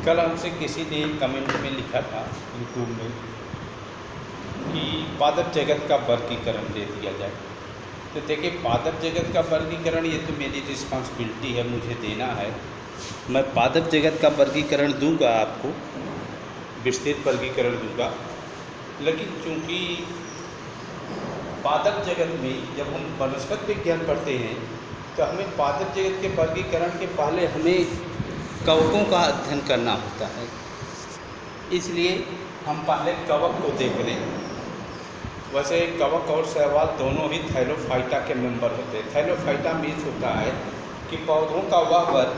कल हमसे किसी ने कमेंट में लिखा था यूट्यूब में कि पादप जगत का वर्गीकरण दे दिया जाए। तो देखिए, पादप जगत का वर्गीकरण ये तो मेरी रिस्पॉन्सिबिलिटी है, मुझे देना है। मैं पादप जगत का वर्गीकरण दूंगा, आपको विस्तृत वर्गीकरण दूंगा। लेकिन चूँकि पादप जगत में जब हम वनस्पति विज्ञान पढ़ते हैं तो हमें पादप जगत के वर्गीकरण के पहले हमें कवकों का अध्ययन करना होता है। इसलिए हम पहले कवक को देख लें। वैसे कवक और शैवाल दोनों ही थैलोफाइटा के मेंबर होते हैं। थैलोफाइटा मीन्स होता है कि पौधों का वह वर्ग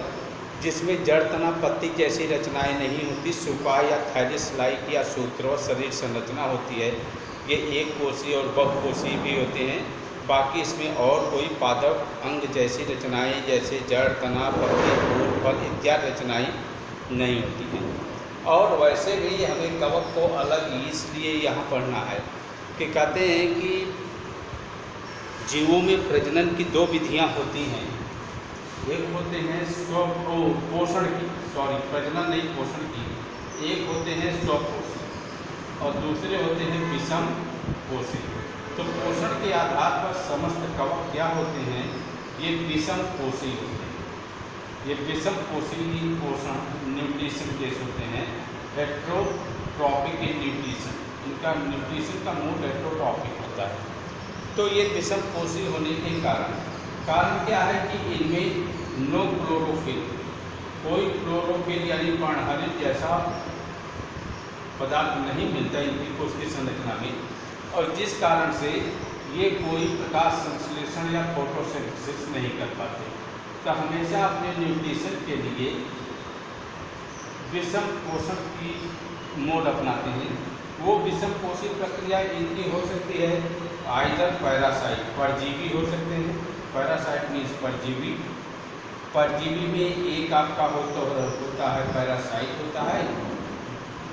जिसमें जड़, तना, पत्ती जैसी रचनाएं नहीं होती, सुपा या थैलिस लाइक या सूत्रवत शरीर संरचना होती है। ये एक कोषीय और बहुकोषीय भी होते हैं। बाकी इसमें और कोई पादप अंग जैसी रचनाएं जैसे जड़, तना, पत्ती, फूल, फल इत्यादि रचनाएं नहीं होती हैं। और वैसे भी हमें कवक को अलग इसलिए यहाँ पढ़ना है कि कहते हैं कि जीवों में प्रजनन की दो विधियाँ होती हैं। एक होते हैं पोषण की, प्रजनन नहीं, पोषण की। एक होते हैं स्वपोषी और दूसरे होते हैं विषम पोषी। तो पोषण के आधार पर समस्त कवक क्या होते हैं? ये विषम पोषी होते हैं। ये विषम पोषी पोषण न्यूट्रिशन केस होते हैं। हेट्रोट्रॉपिक इन न्यूट्रिशन, इनका न्यूट्रिशन का मोड हेट्रोट्रॉपिक होता है। तो ये विषम पोषी होने के कारण क्या है कि इनमें नो क्लोरोफिल, कोई क्लोरोफिल यानी पर्णहरित जैसा पदार्थ नहीं मिलता इनकी कोश की संरचना में, और जिस कारण से ये कोई प्रकाश संश्लेषण या फोटोसिंथेसिस नहीं कर पाते। तो हमेशा अपने न्यूट्रिशन के लिए विषम पोषण की मोड अपनाते हैं। वो विषम पोषी प्रक्रिया इनकी हो सकती है आइदर पैरासाइट, परजीवी हो सकते हैं। पैरासाइट मीन्स परजीवी। परजीवी में एक आपका होता है पैरासाइट होता है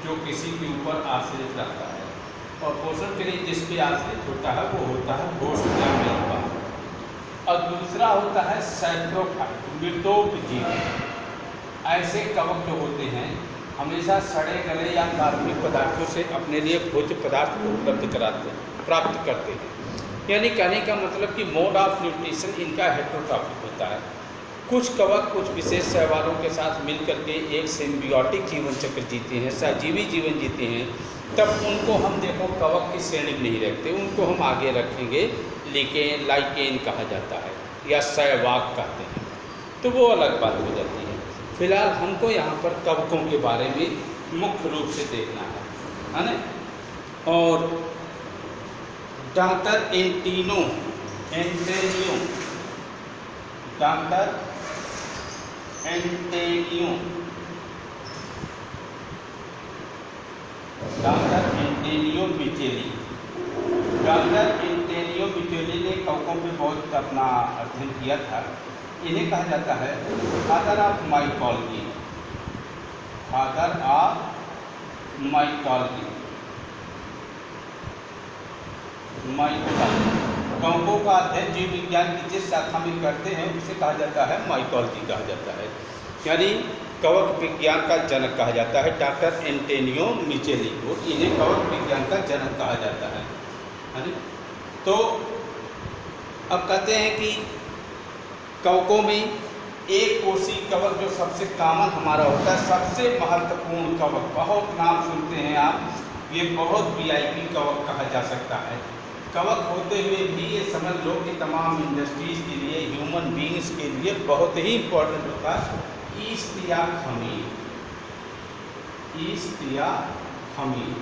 जो किसी के ऊपर आश्रित रहता है, और पोषण के लिए जिस पे आश्रित होता है वो होता है घोष्ठ या मेलबा। और दूसरा होता है सैप्रोफाइट, मृतोपजीवी। ऐसे कवक जो होते हैं हमेशा सड़े गले या कार्बनिक पदार्थों से अपने लिए भोज्य पदार्थ को प्राप्त करते हैं। यानी कहने का मतलब कि मोड ऑफ न्यूट्रिशन इनका हेट्रोट्रॉपिक होता है। कुछ कवक कुछ विशेष शैवालों के साथ मिलकर के एक सिम्बियोटिक जीवन चक्र जीते हैं, सहजीवी जीवन जीते हैं। तब उनको हम देखो कवक की श्रेणी में नहीं रखते, उनको हम आगे रखेंगे लिकेन, लाइकेन कहा जाता है या शैवाक कहते हैं। तो वो अलग बात हो जाती है। फिलहाल हमको यहाँ पर कवकों के बारे में मुख्य रूप से देखना है ना। और डॉक्टर एंटोनियो मिचेली ने कवकों पे बहुत अपना अध्ययन किया था। इन्हें कहा जाता है father of mycology, father of mycology. कवकों का अध्ययन जीव विज्ञान की जिस शाखा में करते हैं उसे कहा जाता है माइकोलॉजी कहा जाता है। यानी कवक विज्ञान का जनक कहा जाता है डॉक्टर एंटोनियो मिचेली को। इन्हें कवक विज्ञान का जनक कहा जाता है ना। तो अब कहते हैं कि कवकों में एक कोषीय कवक जो सबसे कॉमन हमारा होता है, सबसे महत्वपूर्ण कवक, बहुत नाम सुनते हैं आप, ये बहुत वीआईपी कवक कहा जा सकता है। कवक होते हुए भी ये समझ लो कि तमाम इंडस्ट्रीज के लिए, ह्यूमन बीइंग्स के लिए बहुत ही इम्पोर्टेंट होता है। ईस्ट या खमीर,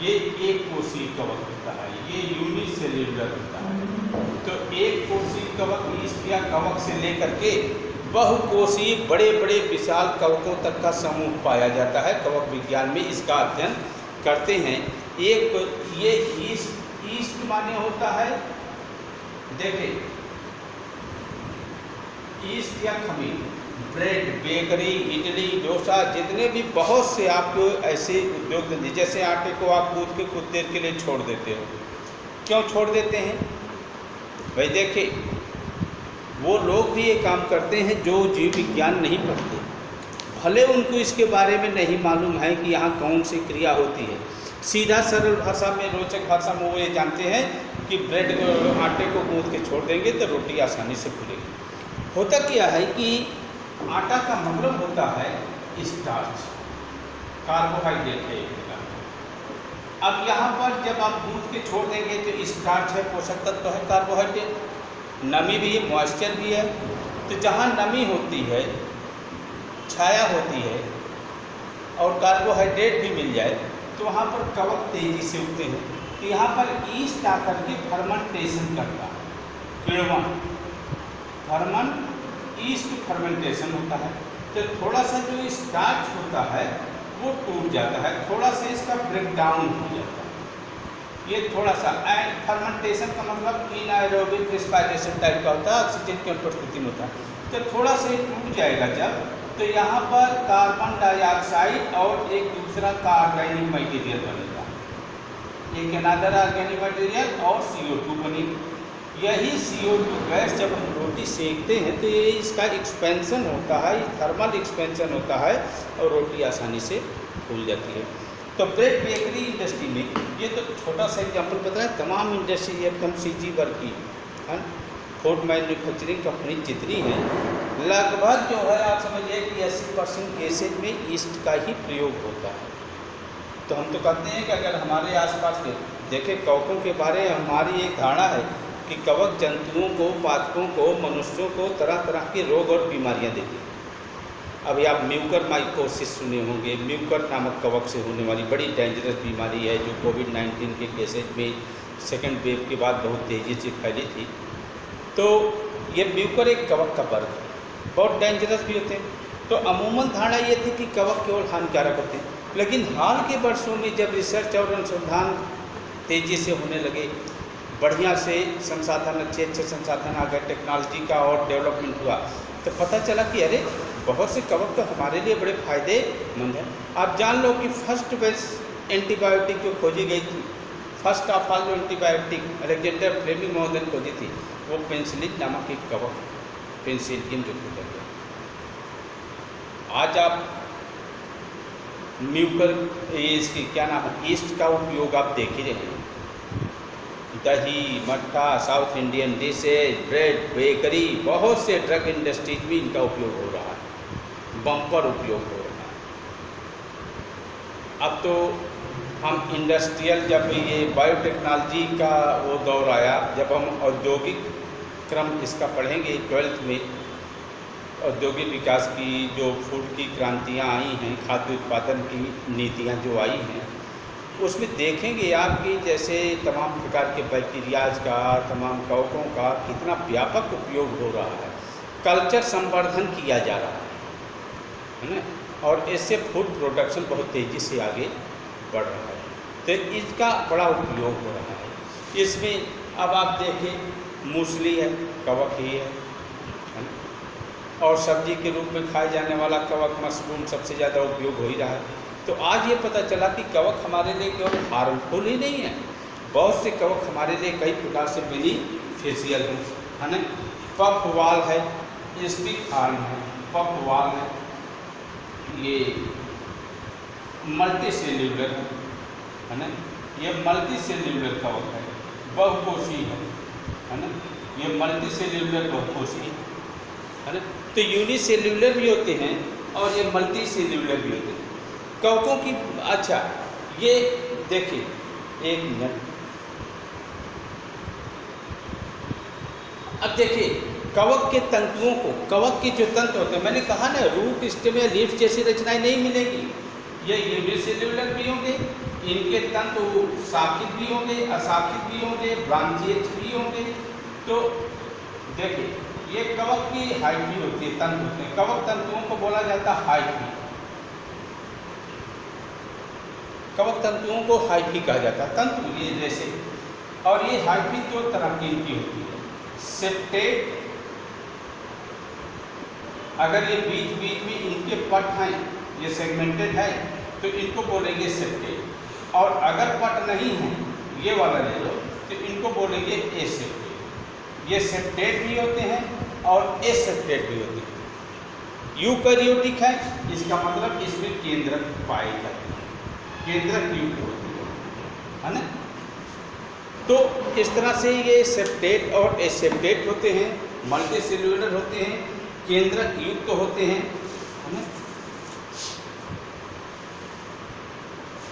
ये एक कोषीय कवक होता है, ये यूनिसेल्युलर होता है। तो एक कोषीय कवक ईस्ट या कवक से लेकर के बहुकोषीय बड़े बड़े विशाल कवकों तक का समूह पाया जाता है। कवक विज्ञान में इसका अध्ययन करते हैं। एक ये ईस्ट माने होता है, देखिए ईस्ट या खमीर, ब्रेड, बेकरी, इडली, डोसा, जितने भी बहुत से आप ऐसे उद्योग धंधे, जैसे आटे को आप गूंथ के कुछ देर के लिए छोड़ देते हो। क्यों छोड़ देते हैं भाई? देखिए वो लोग भी ये काम करते हैं जो जीव विज्ञान नहीं पढ़ते। भले उनको इसके बारे में नहीं मालूम है कि यहाँ कौन सी क्रिया होती है, सीधा सरल भाषा में, रोचक भाषा में वो ये जानते हैं कि ब्रेड को, आटे को गूँथ के छोड़ देंगे तो रोटी आसानी से फूलेगी। होता क्या है कि आटा का मतलब होता है स्टार्च, कार्बोहाइड्रेट है एक प्रकार का। अब यहाँ पर जब आप गूँथ के छोड़ देंगे तो स्टार्च है, पोषक तत्व है, कार्बोहाइड्रेट, नमी भी है, मॉइस्चर भी है। तो जहाँ नमी होती है, छाया होती है और कार्बोहाइड्रेट भी मिल जाए तो वहाँ पर कवक तेजी से उगते हैं। तो यहाँ पर ईस्ट आकर के फर्मेंटेशन करता है, किण्वन, ईस्ट फर्मेंटेशन होता है। तो थोड़ा सा जो स्टार्च होता है वो टूट जाता है, थोड़ा सा इसका ब्रेक डाउन हो जाता है। ये थोड़ा सा फर्मेंटेशन का मतलब इनएरोबिक रेस्पिरेशन टाइप का होता है, ऑक्सीजन की अनुपस्थिति में होता है। तो थोड़ा सा टूट जाएगा जब, तो यहाँ पर कार्बन डाइऑक्साइड और एक दूसरा का ऑर्गेनिक मटेरियल बनेगा, एक अनदर ऑर्गेनिक मटेरियल और CO2 बनेगी। यही CO2 गैस जब हम रोटी सेकते हैं तो ये इसका एक्सपेंशन होता है, थर्मल एक्सपेंशन होता है और रोटी आसानी से फूल जाती है। तो ब्रेड बेकरी इंडस्ट्री में ये तो छोटा सा एग्जाम्पल बताया, तमाम इंडस्ट्री एकदम सीजी वर्क की है, फूड मैन्युफैक्चरिंग कंपनी जितनी है लगभग जो है आप समझिए कि 80% केसेज में ईस्ट का ही प्रयोग होता है। तो हम तो कहते हैं कि अगर हमारे आसपास देखें कवकों के बारे में हमारी एक धारणा है कि कवक जंतुओं को, पादपों को, मनुष्यों को तरह तरह के रोग और बीमारियां देती हैं। अभी आप म्यूकर माइकोसिस सुने होंगे, म्यूकर नामक कवक से होने वाली बड़ी डेंजरस बीमारी है जो कोविड-19 के केसेज में सेकेंड वेव के बाद बहुत तेज़ी से फैली थी। तो ये म्यूकर एक कवक का वर्ग है, बहुत डेंजरस भी होते हैं। तो अमूमन धारणा ये थी कि कवक केवल हानिकारक होते हैं, लेकिन हाल के वर्षों में जब रिसर्च और अनुसंधान तेज़ी से होने लगे, बढ़िया से संसाधन, अच्छे अच्छे संसाधन आ गए, टेक्नोलॉजी का और डेवलपमेंट हुआ, तो पता चला कि अरे बहुत से कवक तो हमारे लिए बड़े फायदेमंद हैं। आप जान लो कि फर्स्ट बेस्ट एंटीबायोटिक जो खोजी गई थी, फर्स्ट ऑफ ऑल जो एंटीबायोटिक अलेक्जेंडर फ्लेमिंग महोदय ने खोजी थी, वो पेनिसिलिन नामक एक कवक, पेनिसिलिन जो खोजा गया। आज आप म्यूकर इसकी क्या नाम है, ईस्ट का उपयोग आप देख ही रहे हैं। दही, मट्ठा, south Indian dishes, bread, bakery, बहुत से ड्रग इंडस्ट्रीज में इनका उपयोग हो रहा है, बम्पर उपयोग हो रहा है। अब तो हम इंडस्ट्रियल, जब ये बायोटेक्नोलॉजी का वो दौर आया, जब हम औद्योगिक क्रम इसका पढ़ेंगे 12th में, औद्योगिक विकास की जो फूड की क्रांतियाँ आई हैं, खाद्य उत्पादन की नीतियाँ जो आई हैं, उसमें देखेंगे आप कि जैसे तमाम प्रकार के बैक्टीरियाज का, तमाम कवकों का कितना व्यापक उपयोग हो रहा है, कल्चर संवर्धन किया जा रहा है ना, और इससे फूड प्रोडक्शन बहुत तेज़ी से आगे बढ़ रहा है। तो इसका बड़ा उपयोग हो रहा है। इसमें अब आप देखें मूसली है, कवक ही है ना, और सब्जी के रूप में खाए जाने वाला कवक मशरूम सबसे ज़्यादा उपयोग हो ही रहा है। तो आज ये पता चला कि कवक हमारे लिए केवल हार्मफुल ही नहीं है, बहुत से कवक हमारे लिए कई प्रकार से बेनिफिशियल है ना। पफ वाल है, स्टिक आर्म है, पफ वाल है, ये मल्टी सेल्यूलर है ना, ये मल्टी सेल्यूलर कवक है, बहुकोषी है ना, ये मल्टी सेल्यूलर बहुकोषी है ना। तो यूनिसेल्यूलर भी होते हैं और ये मल्टी सेल्यूलर भी होते हैं कवकों की। अच्छा ये देखिए एक मिनट, अब देखिए कवक के तंतुओं को, कवक के जो तंतु होते हैं, मैंने कहा ना रूट, स्टेम या लीफ जैसी रचनाएं नहीं मिलेगी, ये यूनिसेल्यूलर भी होंगे, इनके तंतु शाखित भी होंगे, अशाखित भी होंगे, ब्रांचिएट भी होंगे। तो देखिए ये कवक की हाइफी होती है, तंतु होते हैं, कवक तंतुओं को बोला जाता है हाइफी, कवक तंतुओं को हाइफी कहा जाता है, तंतु ये जैसे। और ये हाइफी दो तरह की इनकी होती है, सेप्टेट, अगर ये बीच बीच में इनके पट हैं, ये सेगमेंटेड है, तो इनको बोलेंगे सेप्टेट। और अगर पट नहीं है, ये वाला ले लो, तो इनको बोलेंगे एसेप्टेट। ये सेप्टेट भी होते हैं और एसेप्टेट भी होते हैं। यूकैरियोटिक है, इसका मतलब इसमें केंद्रक पाए जाते हैं, केंद्रक युक्त होती है ना। तो इस तरह से ये सेप्टेट और एसेप्टेट होते हैं, मल्टीसेल्युलर होते हैं, केंद्रक युक्त होते हैं, है ना।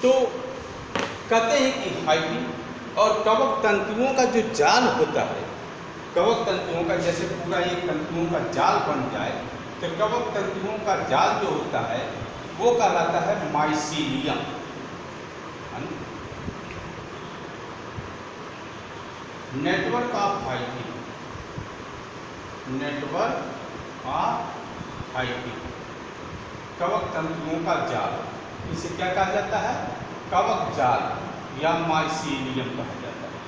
तो कहते हैं कि हाइफी और कवक तंतुओं का जो जाल होता है, कवक तंतुओं का जैसे पूरा ये तंतुओं का जाल बन जाए, तो कवक तंतुओं का जाल जो होता है वो कहलाता है mycelium. Network of hyphae, network of hyphae, कवक तंतुओं का जाल, इसे क्या कहा जाता है? कवक जाल या माइसीलियम कहा जाता है।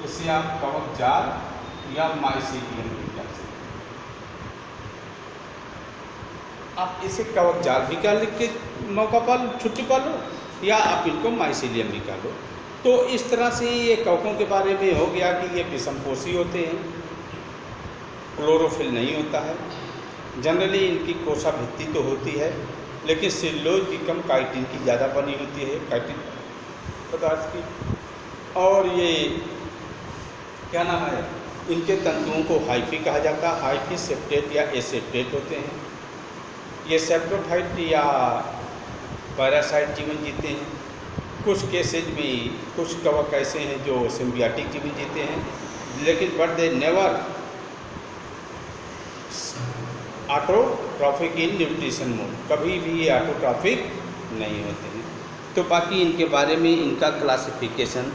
इसे आप कवक जाल या माइसीलियम भी कह सकते हैं। आप इसे कवक जाल भी कह लिख के मौका पर छुट्टी पा लो, या आप इनको माइसीलियम भी कह लो। तो इस तरह से ये कवकों के बारे में हो गया कि ये विषमपोषी होते हैं, क्लोरोफिल नहीं होता है, जनरली इनकी कोशा भित्ति तो होती है, लेकिन सेल्यूलोज की कम, काइटिन की ज़्यादा बनी होती है, काइटिन पदार्थ की। और ये क्या नाम है, इनके तंतुओं को हाइफी कहा जाता है। हाइफी सेप्टेट या एसेप्टेट होते हैं। ये सेप्टोफाइट या पैरासाइट जीवन जीते हैं। कुछ केसेज में कुछ कवक ऐसे हैं जो सिम्बियोटिक जीवन जीते हैं, लेकिन but they never autotrophic in nutrition mode, कभी भी ये ऑटोट्रॉफिक नहीं होते हैं। तो बाकी इनके बारे में इनका क्लासिफिकेशन